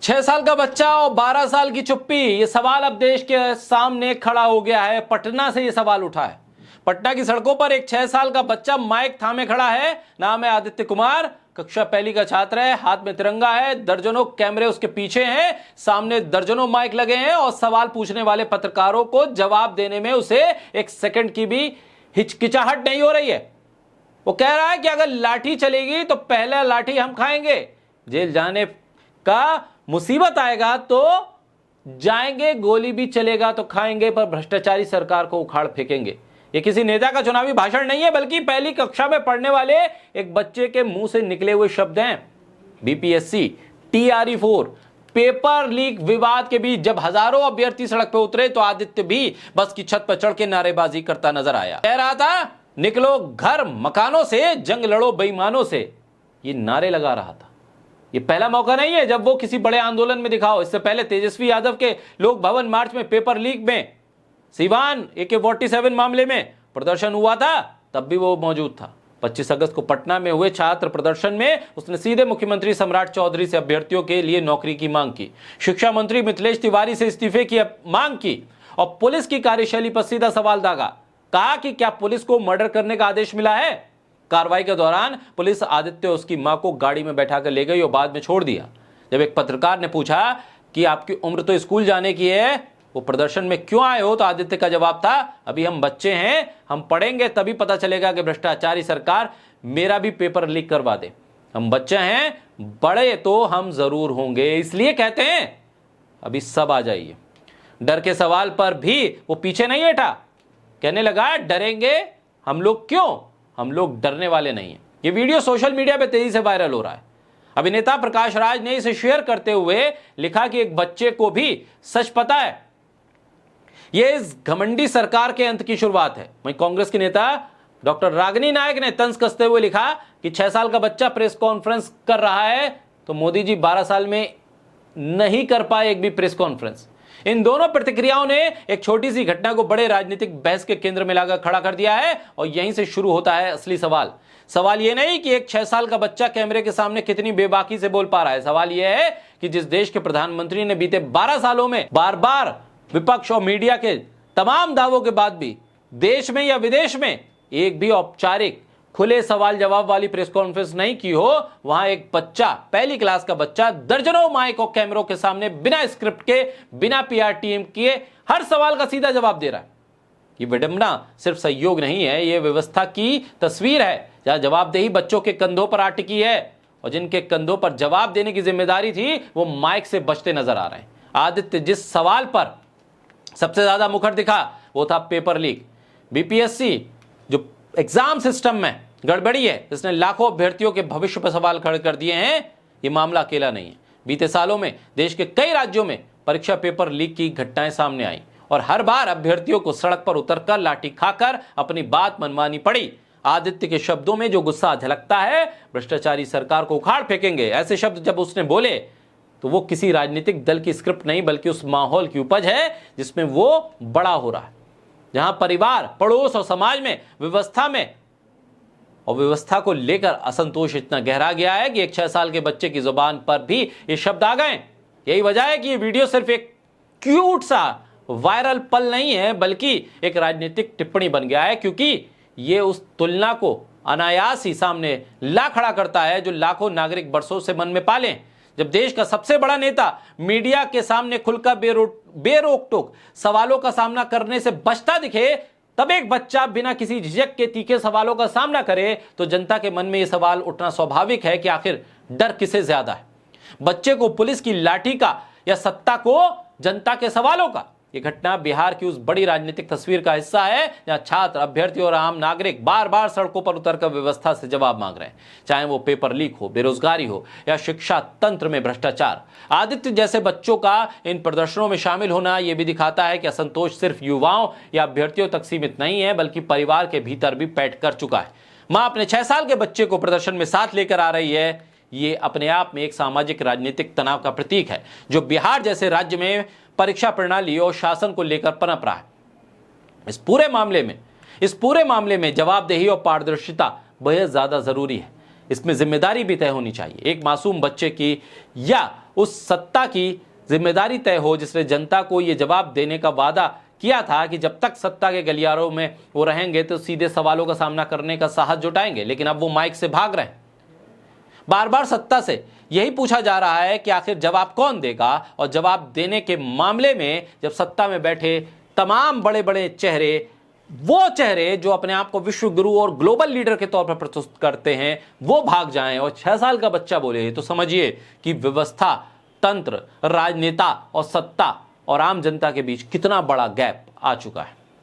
6 साल का बच्चा और 12 साल की चुप्पी, ये सवाल अब देश के सामने खड़ा हो गया है। पटना से ये सवाल उठा है। पटना की सड़कों पर एक 6 साल का बच्चा माइक थामे खड़ा है। नाम है आदित्य कुमार, कक्षा पहली का छात्र है, हाथ में तिरंगा है, दर्जनों कैमरे उसके पीछे हैं, सामने दर्जनों माइक लगे हैं और सवाल पूछने वाले पत्रकारों को जवाब देने में उसे एक सेकंड की भी हिचकिचाहट नहीं हो रही है। वो कह रहा है कि अगर लाठी चलेगी तो पहला लाठी हम खाएंगे, जेल जाने का मुसीबत आएगा तो जाएंगे, गोली भी चलेगा तो खाएंगे, पर भ्रष्टाचारी सरकार को उखाड़ फेंकेंगे। ये किसी नेता का चुनावी भाषण नहीं है, बल्कि पहली कक्षा में पढ़ने वाले एक बच्चे के मुंह से निकले हुए शब्द हैं। बीपीएससी TRE-4 पेपर लीक विवाद के बीच जब हजारों अभ्यर्थी सड़क पर उतरे तो आदित्य भी बस की छत पर चढ़ के नारेबाजी करता नजर आया। कह रहा था, निकलो घर मकानों से, जंग लड़ो बेईमानों से। ये नारे लगा रहा था। ये पहला मौका नहीं है जब वो किसी बड़े आंदोलन में दिखाओ। इससे पहले तेजस्वी यादव के लोक भवन मार्च में, पेपर लीक में, सिवान AK-47 मामले में प्रदर्शन हुआ था, तब भी वो मौजूद था। 25 अगस्त को पटना में हुए छात्र प्रदर्शन में उसने सीधे मुख्यमंत्री सम्राट चौधरी से अभ्यर्थियों के लिए नौकरी की मांग की, शिक्षा मंत्री मिथिलेश तिवारी से इस्तीफे की मांग की और पुलिस की कार्यशैली पर सीधा सवाल दागा। कहा कि क्या पुलिस को मर्डर करने का आदेश मिला है? कार्रवाई के दौरान पुलिस आदित्य उसकी मां को गाड़ी में बैठाकर ले गई और बाद में छोड़ दिया। जब एक पत्रकार ने पूछा कि आपकी उम्र तो स्कूल जाने की है, वो प्रदर्शन में क्यों आए हो, तो आदित्य का जवाब था, अभी हम बच्चे हैं, हम पढ़ेंगे तभी पता चलेगा कि भ्रष्टाचारी सरकार मेरा भी पेपर लीक करवा दे। हम बच्चे हैं, बड़े तो हम जरूर होंगे, इसलिए कहते हैं अभी सब आ जाइए। डर के सवाल पर भी वो पीछे नहीं हटा, कहने लगा डरेंगे हम लोग क्यों, हम लोग डरने वाले नहीं हैं। ये वीडियो सोशल मीडिया पे तेजी से वायरल हो रहा है। अभिनेता प्रकाश राज ने इसे शेयर करते हुए लिखा कि एक बच्चे को भी सच पता है। यह इस घमंडी सरकार के अंत की शुरुआत है। वहीं कांग्रेस के नेता डॉक्टर रागिनी नायक ने तंज कसते हुए लिखा कि 6 साल का बच्चा प्रेस कॉन्फ्रेंस कर रहा है तो मोदी जी 12 साल में नहीं कर पाए एक भी प्रेस कॉन्फ्रेंस। इन दोनों प्रतिक्रियाओं ने एक छोटी सी घटना को बड़े राजनीतिक बहस के केंद्र में लाकर खड़ा कर दिया है और यहीं से शुरू होता है असली सवाल। सवाल यह नहीं कि एक 6 साल का बच्चा कैमरे के सामने कितनी बेबाकी से बोल पा रहा है। सवाल यह है कि जिस देश के प्रधानमंत्री ने बीते 12 सालों में बार बार विपक्ष और मीडिया के तमाम दावों के बाद भी देश में या विदेश में एक भी औपचारिक खुले सवाल जवाब वाली प्रेस कॉन्फ्रेंस नहीं की हो, वहां एक बच्चा, पहली क्लास का बच्चा, दर्जनों माइक और कैमरों के सामने बिना स्क्रिप्ट के, बिना PR टीम किए हर सवाल का सीधा जवाब दे रहा है। ये विडंबना सिर्फ सहयोग नहीं है, ये व्यवस्था की तस्वीर है जहां जवाबदेही बच्चों के कंधों पर आ टिकी है और जिनके कंधों पर जवाब देने की जिम्मेदारी थी वो माइक से बचते नजर आ रहे हैं। आदित्य जिस सवाल पर सबसे ज्यादा मुखर दिखा वो था पेपर लीक। BPSC जो एग्जाम सिस्टम में गड़बड़ी है, इसने लाखों अभ्यर्थियों के भविष्य पर सवाल खड़े कर दिए हैं। ये मामला अकेला नहीं है। बीते सालों में देश के कई राज्यों में परीक्षा पेपर लीक की घटनाएं सामने आई और हर बार अभ्यर्थियों को सड़क पर उतरकर लाठी खाकर अपनी बात मनवानी पड़ी। आदित्य के शब्दों में जो गुस्सा झलकता है, भ्रष्टाचारी सरकार को उखाड़ फेंकेंगे, ऐसे शब्द जब उसने बोले तो वो किसी राजनीतिक दल की स्क्रिप्ट नहीं बल्कि उस माहौल की उपज है जिसमें वो बड़ा हो रहा है, जहां परिवार, पड़ोस और समाज में व्यवस्था को लेकर असंतोष इतना गहरा गया है कि एक 6 साल के बच्चे की जुबान पर भी ये शब्द आ गए। यही वजह है कि ये वीडियो सिर्फ एक क्यूट सा वायरल पल नहीं है बल्कि एक राजनीतिक टिप्पणी बन गया है, क्योंकि ये उस तुलना को अनायास ही सामने ला खड़ा करता है जो लाखों नागरिक बरसों से मन में पाले। जब देश का सबसे बड़ा नेता मीडिया के सामने खुलकर बेरोक टोक सवालों का सामना करने से बचता दिखे, तब एक बच्चा बिना किसी झिझक के तीखे सवालों का सामना करे तो जनता के मन में यह सवाल उठना स्वाभाविक है कि आखिर डर किसे ज्यादा है, बच्चे को पुलिस की लाठी का या सत्ता को जनता के सवालों का। यह घटना बिहार की उस बड़ी राजनीतिक तस्वीर का हिस्सा है जहां छात्र, अभ्यर्थी और आम नागरिक बार बार सड़कों पर उतरकर व्यवस्था से जवाब मांग रहे हैं, चाहे वो पेपर लीक हो, बेरोजगारी हो या शिक्षा तंत्र में भ्रष्टाचार। आदित्य जैसे बच्चों का इन प्रदर्शनों में शामिल होना यह भी दिखाता है कि असंतोष सिर्फ युवाओं या अभ्यर्थियों तक सीमित नहीं है बल्कि परिवार के भीतर भी पैठ कर चुका है। मां अपने 6 साल के बच्चे को प्रदर्शन में साथ लेकर आ रही है, ये अपने आप में एक सामाजिक राजनीतिक तनाव का प्रतीक है जो बिहार जैसे राज्य में परीक्षा प्रणाली और शासन को लेकर पनप रहा है। इस पूरे मामले में जवाबदेही और पारदर्शिता बेहद ज्यादा जरूरी है। इसमें जिम्मेदारी भी तय होनी चाहिए। एक मासूम बच्चे की या उस सत्ता की जिम्मेदारी तय हो जिसने जनता को ये जवाब देने का वादा किया था कि जब तक सत्ता के गलियारों में वो रहेंगे तो सीधे सवालों का सामना करने का साहस जुटाएंगे। लेकिन अब वो माइक से भाग रहे हैं। बार बार सत्ता से यही पूछा जा रहा है कि आखिर जवाब कौन देगा, और जवाब देने के मामले में जब सत्ता में बैठे तमाम बड़े बड़े चेहरे, वो चेहरे जो अपने आप को विश्व गुरु और ग्लोबल लीडर के तौर पर प्रस्तुत करते हैं, वो भाग जाएं और 6 साल का बच्चा बोले, तो समझिए कि व्यवस्था, तंत्र, राजनेता और सत्ता और आम जनता के बीच कितना बड़ा गैप आ चुका है।